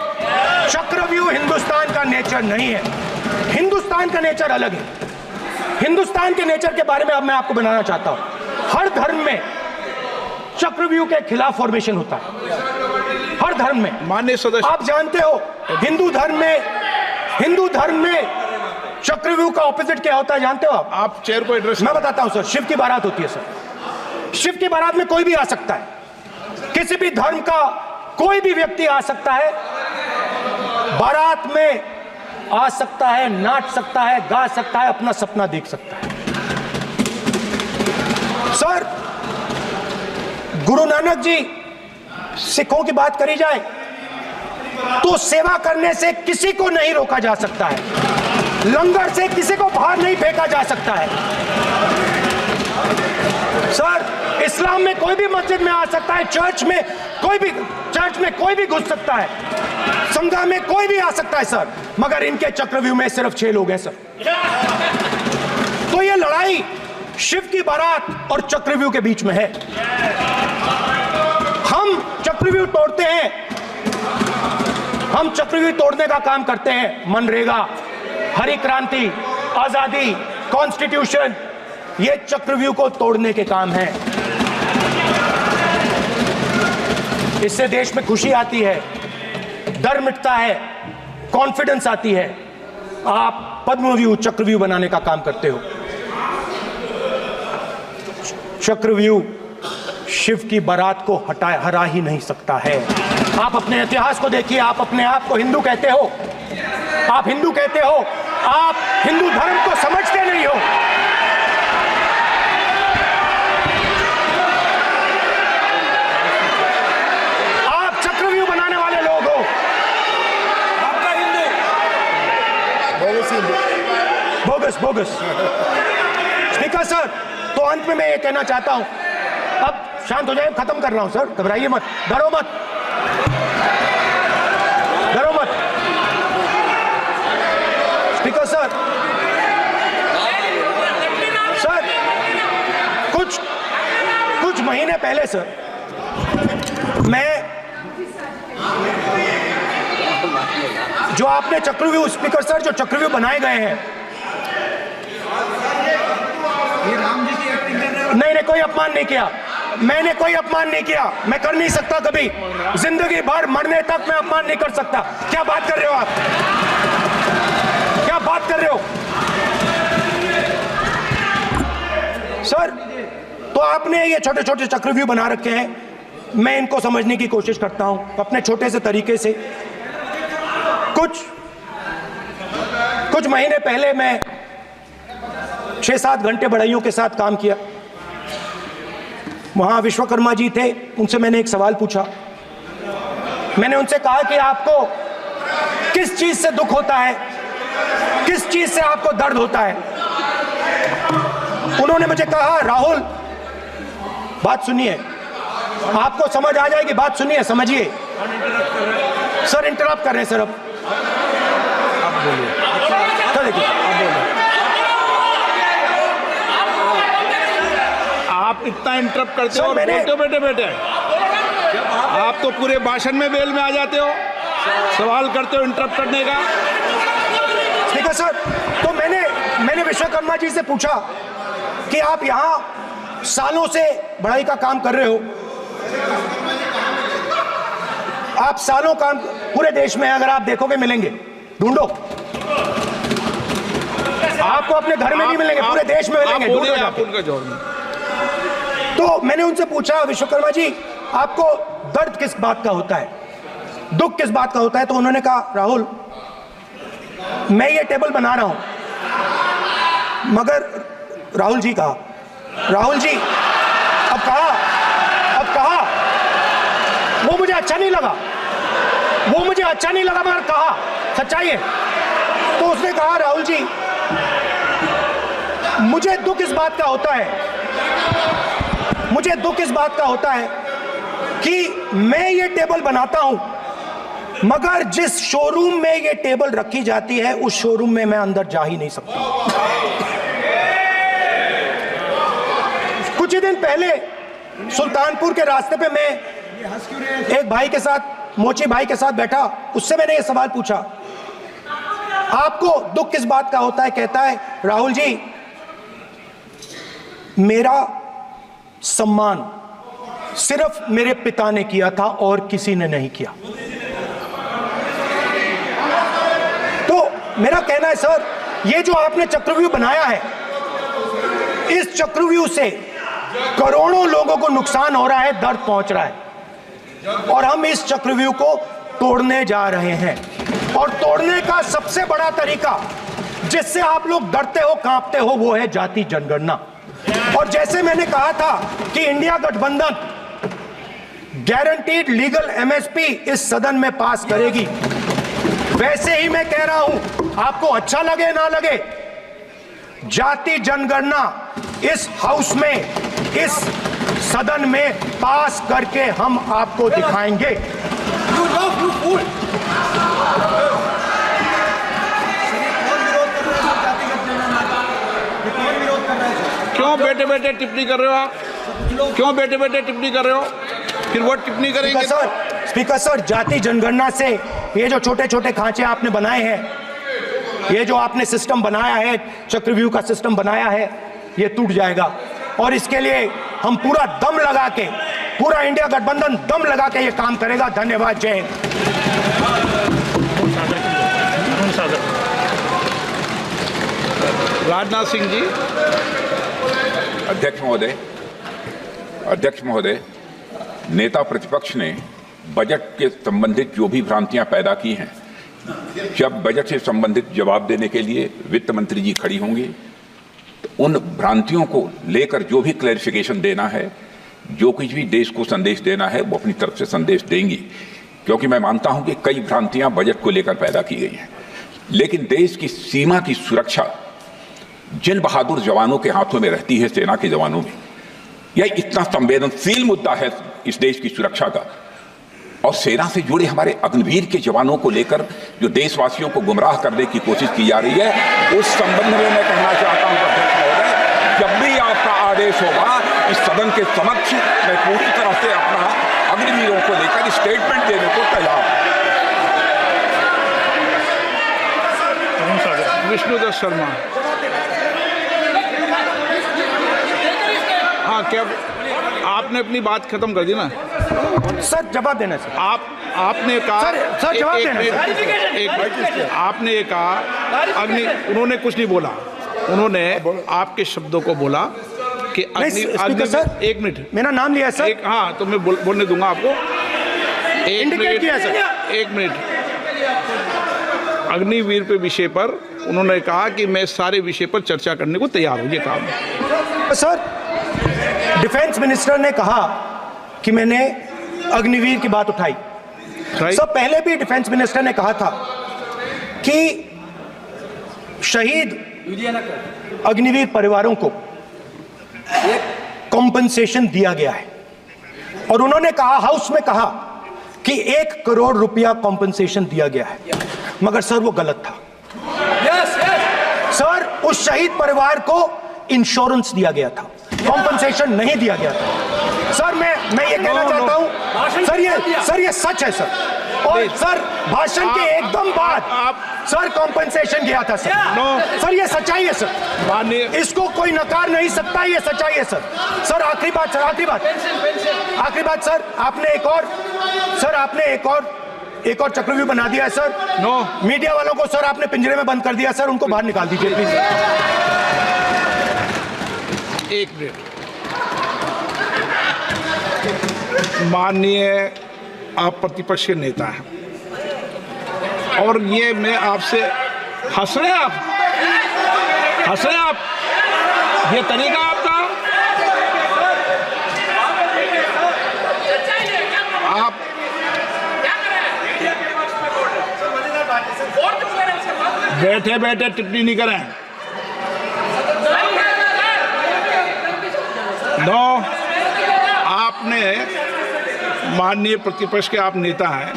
चक्रव्यूह हिंदुस्तान का नेचर नहीं है। हिंदुस्तान का नेचर अलग है। हिंदुस्तान के नेचर के बारे में अब मैं आपको बनाना चाहता हूं। हर धर्म में चक्रव्यूह के खिलाफ फॉर्मेशन होता है, हर धर्म में। माननीय सदस्य, आप जानते हो हिंदू धर्म में चक्रव्यूह का ऑपोजिट क्या होता है, जानते हो आप चेयर को एड्रेस। मैं बताता हूं सर। शिव की बारात होती है सर। शिव की बारात में कोई भी आ सकता है, किसी भी धर्म का कोई भी व्यक्ति आ सकता है, बारात में आ सकता है, नाच सकता है, गा सकता है, अपना सपना देख सकता है। सर गुरु नानक जी, सिखों की बात करी जाए तो सेवा करने से किसी को नहीं रोका जा सकता है, लंगर से किसी को बाहर नहीं फेंका जा सकता है। सर इस्लाम में कोई भी मस्जिद में आ सकता है, चर्च में कोई भी घुस सकता है, संघा में कोई भी आ सकता है सर, मगर इनके चक्रव्यूह में सिर्फ 6 लोग हैं सर। तो ये लड़ाई शिव की बारात और चक्रव्यूह के बीच में है। हम चक्रव्यूह तोड़ते हैं, हम चक्रव्यूह तोड़ने का काम करते हैं। मनरेगा, हरी क्रांति, आजादी, कॉन्स्टिट्यूशन, ये चक्रव्यूह को तोड़ने के काम हैं। इससे देश में खुशी आती है, डर मिटता है, कॉन्फिडेंस आती है। आप पद्मव्यूह चक्रव्यूह बनाने का काम करते हो। चक्रव्यूह शिव की बारात को हरा ही नहीं सकता है। आप अपने इतिहास को देखिए। आप अपने आप को हिंदू कहते हो, आप हिंदू कहते हो, आप हिंदू धर्म को समझते नहीं हो। आप चक्रव्यूह बनाने वाले लोग हो। आपका हिंदू बोगस। स्पीकर सर, तो अंत में मैं ये कहना चाहता हूं, अब शांत हो जाए, खत्म कर रहा हूं सर, घबराइए मत, डरो मत। स्पीकर सर, कुछ महीने पहले सर, मैं जो आपने चक्रव्यूह, स्पीकर सर, जो चक्रव्यूह बनाए गए हैं, नहीं, कोई अपमान नहीं किया, मैंने कोई अपमान नहीं किया, मैं कर नहीं सकता कभी, जिंदगी भर मरने तक मैं अपमान नहीं कर सकता। क्या बात कर रहे हो आप? क्या बात कर रहे हो सर? तो आपने ये छोटे छोटे चक्रव्यूह बना रखे हैं, मैं इनको समझने की कोशिश करता हूं अपने छोटे से तरीके से। कुछ महीने पहले मैं 6-7 घंटे बढ़इयों के साथ काम किया। वहां विश्वकर्मा जी थे, उनसे मैंने एक सवाल पूछा। मैंने उनसे कहा कि आपको किस चीज से दुख होता है, किस चीज से आपको दर्द होता है? उन्होंने मुझे कहा, राहुल बात सुनिए, आपको समझ आ जाएगी, बात सुनिए, समझिए। सर इंटरप्ट कर रहे हैं सर, अब बोलिए सर, देखिए आप इतना इंटरप्ट करते हो और मैंने बोलते हो बैठे बैठे। आप तो पूरे भाषण में बेल में आ जाते हो, सवाल करते हो इंटरप्ट करने का। स्पीकर सर, तो मैंने विश्वकर्मा जी से पूछा कि आप यहाँ सालों से बढ़ाई का काम कर रहे हो, आप सालों काम पूरे देश में अगर आप देखोगे मिलेंगे, ढूंढो, आपको अपने घर में नहीं मिलेंगे, पूरे देश में मिलेंगे, ढूंढो आप उनका जवाब। तो मैंने उनसे पूछा, विश्वकर्मा जी आपको दर्द किस बात का होता है, दुख किस बात का होता है? तो उन्होंने कहा, राहुल मैं ये टेबल बना रहा हूं, मगर राहुल जी कहा, राहुल जी अब कहा वो मुझे अच्छा नहीं लगा, मगर कहा सच्चाई है। तो उसने कहा, राहुल जी मुझे दुख इस बात का होता है कि मैं ये टेबल बनाता हूं, मगर जिस शोरूम में ये टेबल रखी जाती है उस शोरूम में मैं अंदर जा ही नहीं सकता। कुछ ही दिन पहले सुल्तानपुर के रास्ते पे मैं एक भाई के साथ, मोची भाई के साथ बैठा, उससे मैंने ये सवाल पूछा, आपको दुख किस बात का होता है? कहता है, राहुल जी मेरा सम्मान सिर्फ मेरे पिता ने किया था और किसी ने नहीं किया। तो मेरा कहना है सर, ये जो आपने चक्रव्यूह बनाया है, इस चक्रव्यूह से करोड़ों लोगों को नुकसान हो रहा है, दर्द पहुंच रहा है, और हम इस चक्रव्यूह को तोड़ने जा रहे हैं। और तोड़ने का सबसे बड़ा तरीका जिससे आप लोग डरते हो, कांपते हो, वो है जाति जनगणना। और जैसे मैंने कहा था कि इंडिया गठबंधन गारंटीड लीगल एमएसपी इस सदन में पास करेगी, वैसे ही मैं कह रहा हूं, आपको अच्छा लगे ना लगे, जाति जनगणना इस हाउस में, इस सदन में पास करके हम आपको दिखाएंगे। क्यों बैठे बैठे टिप्पणी कर रहे हो आप? क्यों बैठे बैठे टिप्पणी कर रहे हो? फिर वो टिप्पणी करेंगे। स्पीकर सर, जाति जनगणना से ये जो छोटे छोटे खांचे आपने बनाए हैं, ये जो आपने सिस्टम बनाया है, चक्रव्यूह का सिस्टम बनाया है, ये टूट जाएगा। और इसके लिए हम पूरा दम लगा के, पूरा इंडिया गठबंधन दम लगा के ये काम करेगा। धन्यवाद, जय हिंद। राजनाथ सिंह जी। अध्यक्ष महोदय, नेता प्रतिपक्ष ने बजट के संबंधित जो भी भ्रांतियां पैदा की हैं, जब बजट से संबंधित जवाब देने के लिए वित्त मंत्री जी खड़ी होंगी तो उन भ्रांतियों को लेकर जो भी क्लैरिफिकेशन देना है, जो कुछ भी देश को संदेश देना है, वो अपनी तरफ से संदेश देंगी। क्योंकि मैं मानता हूं कि कई भ्रांतियां बजट को लेकर पैदा की गई हैं, लेकिन देश की सीमा की सुरक्षा जिन बहादुर जवानों के हाथों में रहती है, सेना के जवानों में, यह इतना संवेदनशील मुद्दा है इस देश की सुरक्षा का। और सेना से जुड़े हमारे अग्निवीर के जवानों को लेकर जो देशवासियों को गुमराह करने की कोशिश की जा रही है, उस संबंध में मैं कहना चाहता हूं अध्यक्ष महोदय, जब भी आपका आदेश होगा इस सदन के समक्ष मैं पूरी तरह से अपना अग्निवीरों को लेकर स्टेटमेंट देने को तैयार हूं। विष्णुदत्त शर्मा। हाँ, क्या आपने अपनी बात खत्म कर दी ना? सर जवाब देना सर। आपने कहा सर जवाब देना सर। आपने ये कहा उन्होंने कुछ नहीं बोला, उन्होंने आपके शब्दों को बोला कि सर, एक मिनट, मेरा नाम लिया सर। हाँ, तो मैं बोलने दूंगा आपको। इंडिकेट किया सर। एक मिनट। अग्निवीर पे विषय पर उन्होंने कहा कि मैं सारे विषय पर चर्चा करने को तैयार हूं, ये काम। सर, डिफेंस मिनिस्टर ने कहा कि मैंने अग्निवीर की बात उठाई। सब पहले भी डिफेंस मिनिस्टर ने कहा था कि शहीद अग्निवीर परिवारों को कॉम्पनसेशन दिया गया है, और उन्होंने कहा, हाउस में कहा कि 1 करोड़ रुपया कॉम्पनसेशन दिया गया है, मगर सर वो गलत था। सर, उस शहीद परिवार को इंश्योरेंस दिया गया था, कॉम्पनसेशन नहीं दिया गया था। सर मैं ये कहना चाहता हूं, सर ये सच है सर। और सर भाषण के एकदम बाद सर कॉम्पनसेशन गया था सर। सर ये सच्चाई है सर, इसको कोई नकार नहीं सकता, ये सच्चाई है सर। सर आखिरी बात सर, आखिरी बात सर, आपने एक और चक्रव्यूह बना दिया है सर। मीडिया वालों को सर आपने पिंजरे में बंद कर दिया सर, उनको बाहर निकाल दीजिए प्लीज। एक मिनट, माननीय आप प्रतिपक्ष के नेता हैं और ये मैं आपसे हंस रहे हैं आप, ये तरीका आपका, आप बैठे बैठे टिप्पणी नहीं करें। आपने माननीय प्रतिपक्ष के आप नेता हैं,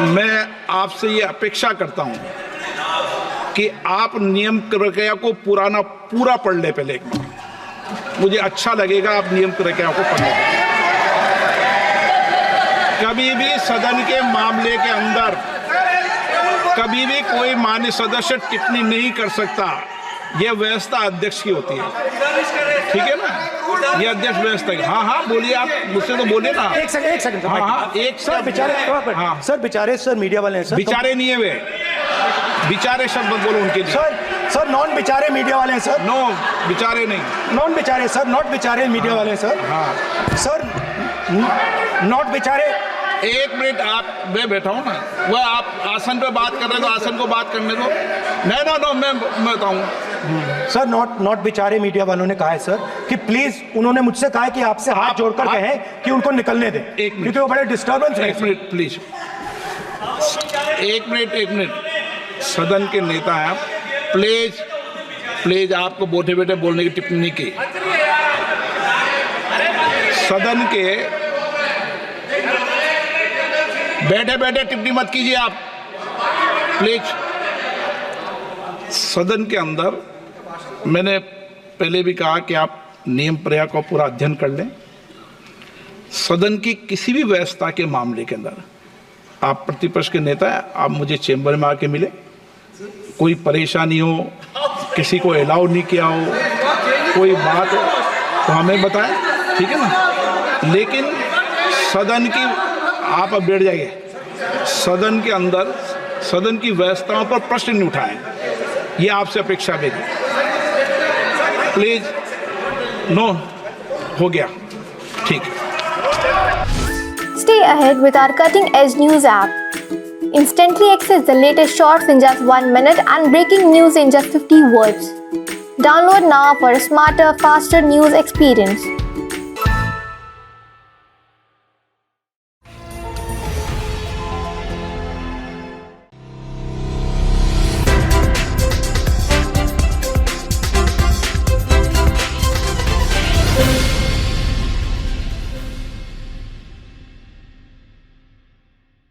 मैं आपसे ये अपेक्षा करता हूं कि आप नियम प्रक्रिया को पूरा पढ़ ले पहले एक बार। मुझे अच्छा लगेगा आप नियम प्रक्रिया को पढ़ लें। कभी भी सदन के मामले के अंदर कभी भी कोई माननीय सदस्य टिप्पणी नहीं कर सकता, यह व्यवस्था अध्यक्ष की होती है, ठीक है ना? ये अध्यक्ष व्यवस्था है। हाँ बोलिए, आप मुझसे तो बोले ना। एक सेकंड सर, बेचारे सर मीडिया वाले हैं सर। बेचारे नहीं है वे, बेचारे शब्द बोलो उनके लिए। सर नॉन बेचारे मीडिया वाले हैं सर। नो बेचारे नहीं, नॉन बेचारे सर, नॉट बेचारे मीडिया वाले हैं सर। सर नॉट बेचारे। एक मिनट, आप मैं बैठा हूँ ना, वह आप आसन पे बात कर रहे हो तो आसन को बात करने दो। नो मैं बताऊँ सर, नॉट बेचारे मीडिया वालों ने कहा है सर कि प्लीज, उन्होंने मुझसे कहा है कि आपसे हाथ जोड़कर कहें कि उनको निकलने दें, क्योंकि वो बड़े डिस्टर्बेंस है। एक मिनट प्लीज, एक मिनट, सदन के नेता हैं आप, प्लीज आपको बैठे बैठे बोलने की टिप्पणी की। सदन के बैठे बैठे टिप्पणी मत कीजिए आप, प्लीज। सदन के अंदर मैंने पहले भी कहा कि आप नियम प्रक्रिया का पूरा अध्ययन कर लें। सदन की किसी भी व्यवस्था के मामले के अंदर आप प्रतिपक्ष के नेता हैं, आप मुझे चेंबर में आके मिले, कोई परेशानी हो, किसी को अलाउ नहीं किया हो, कोई बात हो तो हमें बताएं, ठीक है ना? लेकिन सदन की, आप अब बैठ जाइए, सदन के अंदर सदन की व्यवस्थाओं पर प्रश्न नहीं उठाएं, ये आपसे अपेक्षा मेरी, प्लीज। नो हो गया, ठीक। Stay ahead with our cutting edge news app. Instantly access the latest shorts in just 1 minute and breaking news in just 50 words. Download now for a smarter, faster news experience.